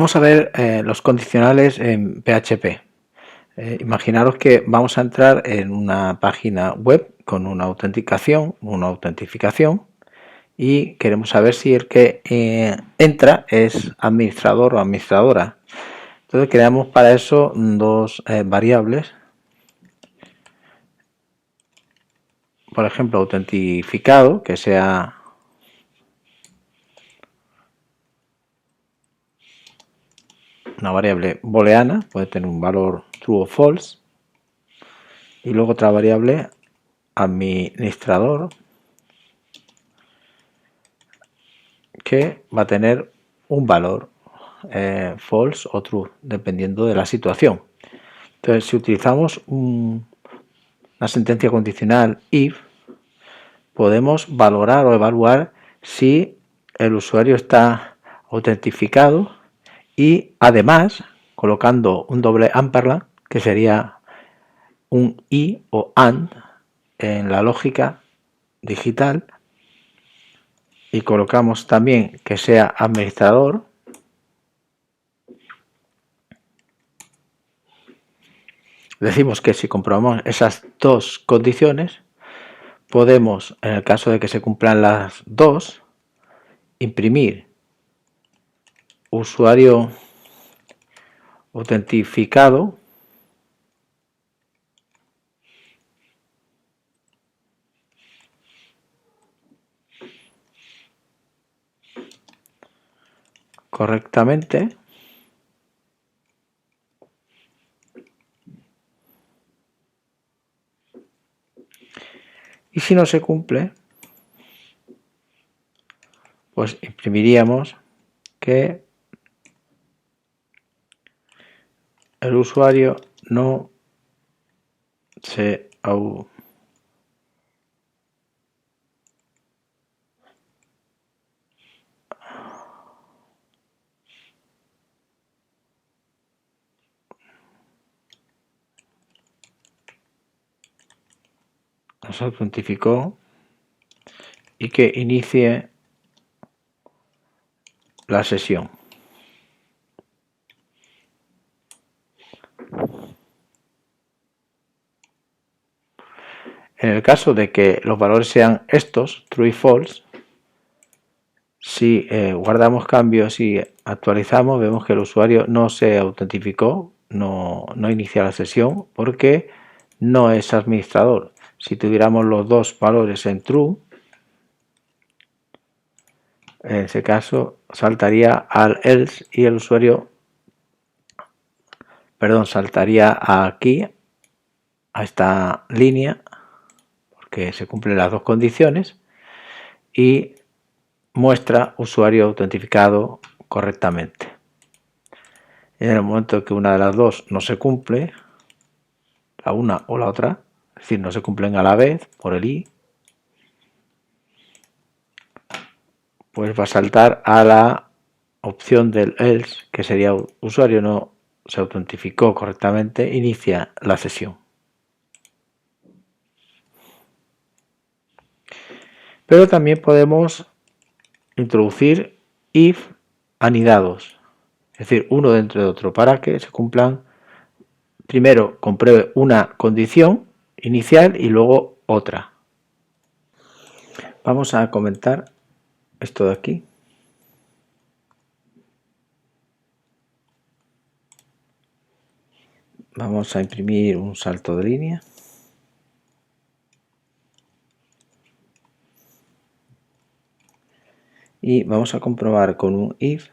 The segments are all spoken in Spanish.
Vamos a ver los condicionales en PHP. Imaginaros que vamos a entrar en una página web con una autentificación y queremos saber si el que entra es administrador o administradora. Entonces creamos para eso dos variables. Por ejemplo, autentificado, que sea una variable booleana, puede tener un valor true o false, y luego otra variable administrador, que va a tener un valor false o true, dependiendo de la situación. Entonces, si utilizamos una sentencia condicional if, podemos valorar o evaluar si el usuario está autentificado y además colocando un doble ampersand, que sería un y o and en la lógica digital, y colocamos también que sea administrador, decimos que si comprobamos esas dos condiciones, podemos, en el caso de que se cumplan las dos, imprimir usuario autentificado correctamente, y si no se cumple, pues imprimiríamos que el usuario no se autentificó y que inicie la sesión. En el caso de que los valores sean estos, true y false, si guardamos cambios y actualizamos, vemos que el usuario no se autentificó, no inicia la sesión porque no es administrador. Si tuviéramos los dos valores en true, en ese caso saltaría al else y el usuario, saltaría aquí a esta línea porque se cumplen las dos condiciones y muestra usuario autentificado correctamente. En el momento que una de las dos no se cumple, la una o la otra, es decir, no se cumplen a la vez por el i, pues va a saltar a la opción del else, que sería usuario no se autentificó correctamente, inicia la sesión. Pero también podemos introducir if anidados, es decir, uno dentro de otro, para que se cumplan, primero compruebe una condición inicial y luego otra. Vamos a comentar esto de aquí. Vamos a imprimir un salto de línea. Y vamos a comprobar con un if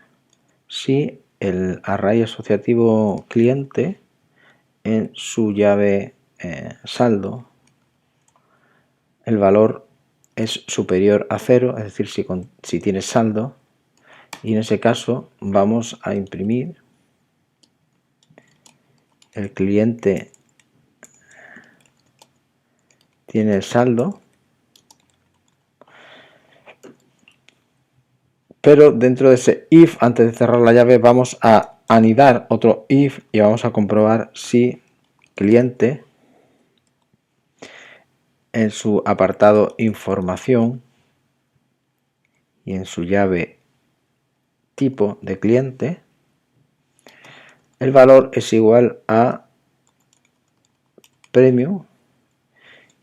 si el array asociativo cliente en su llave saldo, el valor es superior a 0, es decir, si tiene saldo, y en ese caso vamos a imprimir el cliente tiene el saldo, pero dentro de ese if, antes de cerrar la llave, vamos a anidar otro if y vamos a comprobar si cliente en su apartado información y en su llave tipo de cliente el valor es igual a premium,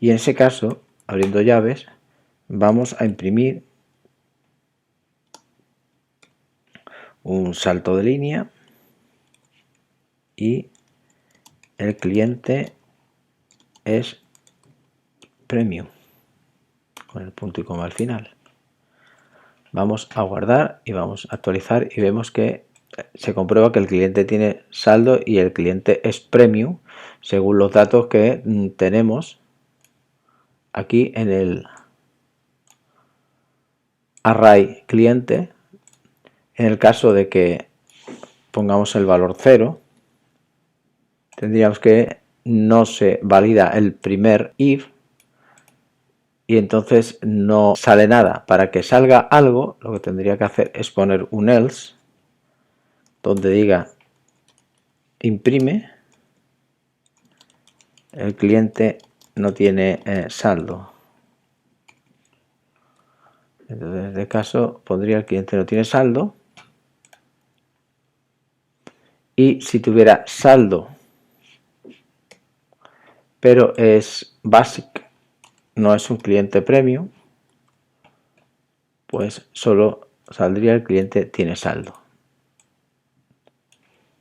y en ese caso, abriendo llaves, vamos a imprimir un salto de línea y el cliente es premium con el punto y coma al final. Vamos a guardar y vamos a actualizar y vemos que se comprueba que el cliente tiene saldo y el cliente es premium según los datos que tenemos aquí en el array cliente. En el caso de que pongamos el valor 0, tendríamos que no se valida el primer if y entonces no sale nada. Para que salga algo, lo que tendría que hacer es poner un else donde diga imprime, el cliente no tiene saldo. Entonces, en este caso pondría el cliente no tiene saldo, y si tuviera saldo pero es basic, no es un cliente premium, pues solo saldría el cliente tiene saldo.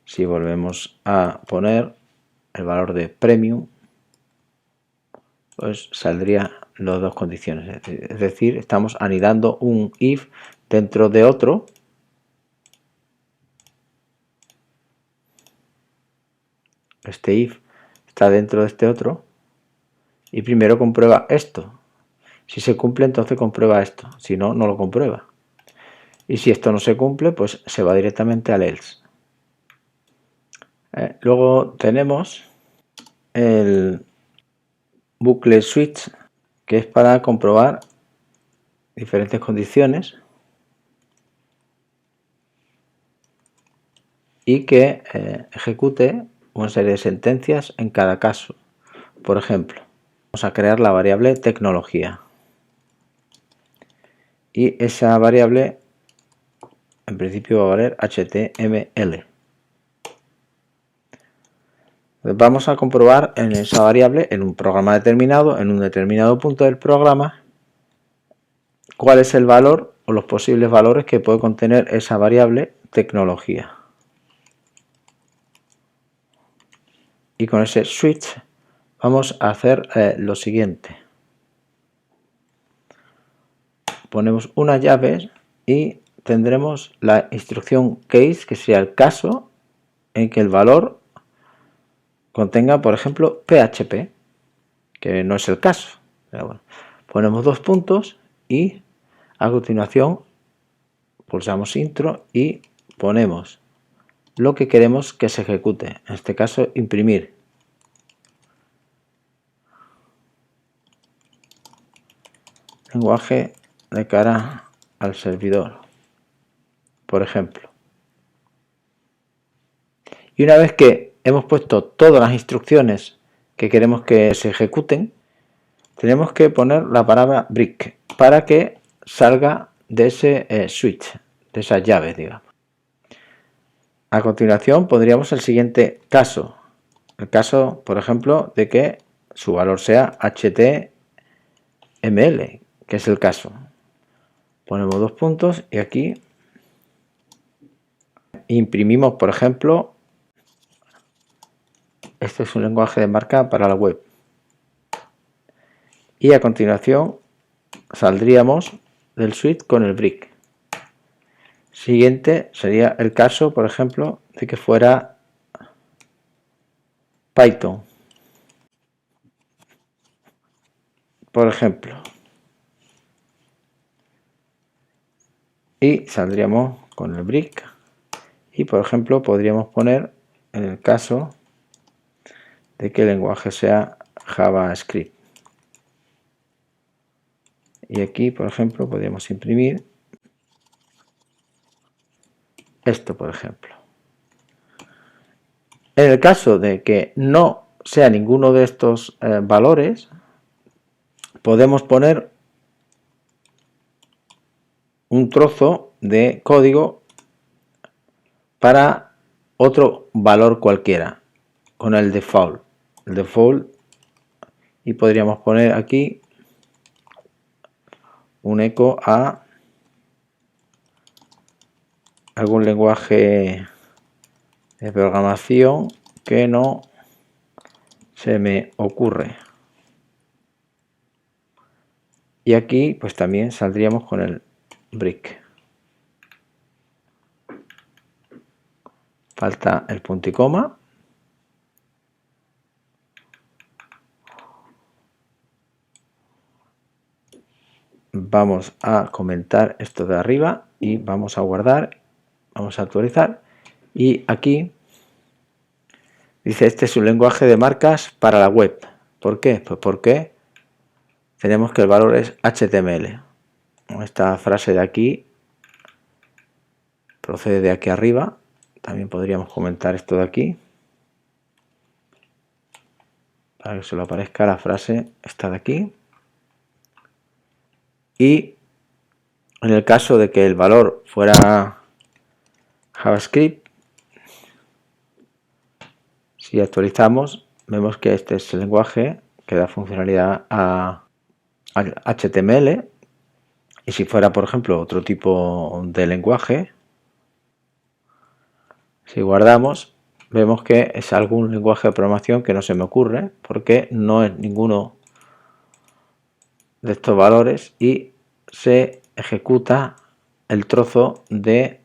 Si volvemos a poner el valor de premium, pues saldría las dos condiciones. Es decir, estamos anidando un if dentro de otro. Este if está dentro de este otro y primero comprueba esto. Si se cumple, entonces comprueba esto. Si no, no lo comprueba. Y si esto no se cumple, pues se va directamente al else. Luego tenemos el bucle switch, que es para comprobar diferentes condiciones y que ejecute una serie de sentencias en cada caso. Por ejemplo, vamos a crear la variable tecnología y esa variable en principio va a valer HTML. Vamos a comprobar en esa variable, en un programa determinado, en un determinado punto del programa, cuál es el valor o los posibles valores que puede contener esa variable tecnología. Y con ese switch vamos a hacer lo siguiente. Ponemos unas llaves y tendremos la instrucción case, que sería el caso en que el valor contenga, por ejemplo, PHP, que no es el caso. Pero bueno, ponemos dos puntos y a continuación pulsamos intro y ponemos lo que queremos que se ejecute, en este caso imprimir. Lenguaje de cara al servidor, por ejemplo. Y una vez que hemos puesto todas las instrucciones que queremos que se ejecuten, tenemos que poner la palabra break para que salga de ese switch, de esas llaves, digamos. A continuación pondríamos el siguiente caso. El caso, por ejemplo, de que su valor sea HTML, que es el caso. Ponemos dos puntos y aquí imprimimos, por ejemplo, este es un lenguaje de marca para la web. Y a continuación saldríamos del switch con el break. Siguiente sería el caso, por ejemplo, de que fuera Python, por ejemplo. Y saldríamos con el break. Y por ejemplo podríamos poner en el caso de que el lenguaje sea JavaScript. Y aquí, por ejemplo, podríamos imprimir esto, por ejemplo. En el caso de que no sea ninguno de estos valores, podemos poner un trozo de código para otro valor cualquiera con el default. El default, y podríamos poner aquí un eco a algún lenguaje de programación que no se me ocurre. Y aquí pues también saldríamos con el break. Falta el punto y coma. Vamos a comentar esto de arriba y vamos a guardar, vamos a actualizar, y aquí dice: este es un lenguaje de marcas para la web. ¿Por qué? Pues porque tenemos que el valor es HTML. Esta frase de aquí procede de aquí arriba. También podríamos comentar esto de aquí para que se lo aparezca la frase esta de aquí. Y en el caso de que el valor fuera JavaScript, si actualizamos, vemos que este es el lenguaje que da funcionalidad a HTML. Y si fuera, por ejemplo, otro tipo de lenguaje, si guardamos, vemos que es algún lenguaje de programación que no se me ocurre, porque no es ninguno de estos valores, y se ejecuta el trozo de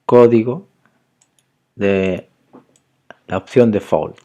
código de la opción default.